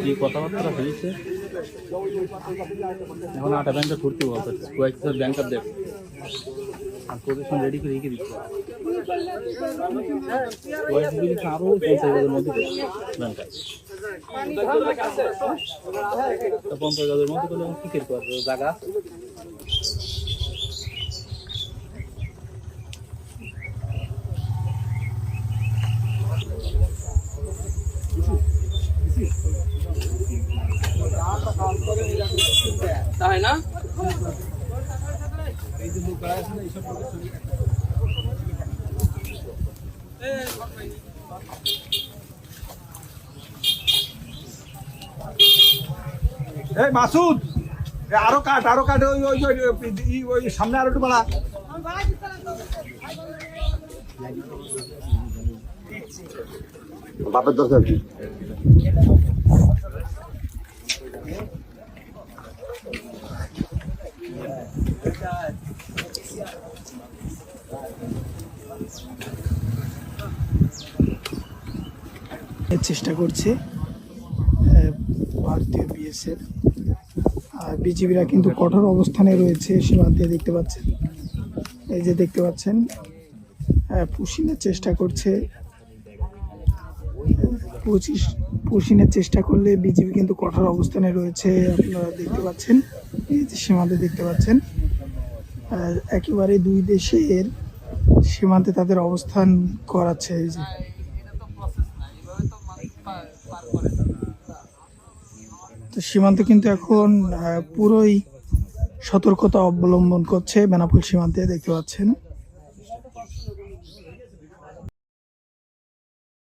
যে কথাবার্তা হয়েছে এখন 8টা ব্যাংকে ভর্তি বলতে কয়েকটা ব্যাংকার দেখ আর পজিশন রেডি করে রেখে দিচ্ছে আরও 50,000-এর মধ্যে ব্যাংকার 50,000-এর মধ্যে করলে টিকিট করবে জায়গা আছে। তাই না এই মাসুদ আরো কাট ওই ওই ওই সামনে আরো একটু বাড়া। বাপের দরকার কি চেষ্টা করছে ভারতীয় বিএসএফ আর বিজিবিরা কিন্তু কঠোর অবস্থানে রয়েছে সীমান্তে দেখতে পাচ্ছেন। এই যে দেখতে পাচ্ছেন পুশিনের চেষ্টা করছে, পুশিনের চেষ্টা করলে বিজিবি কিন্তু কঠোর অবস্থানে রয়েছে। আপনারা দেখতে পাচ্ছেন এই যে সীমান্তে দেখতে পাচ্ছেন একেবারে দুই দেশের সীমান্তে তাদের অবস্থান করাচ্ছে। এই যে তো সীমান্ত কিন্তু এখন পুরোই সতর্কতা অবলম্বন করছে বেনাপোল সীমান্তে দেখতে পাচ্ছেন।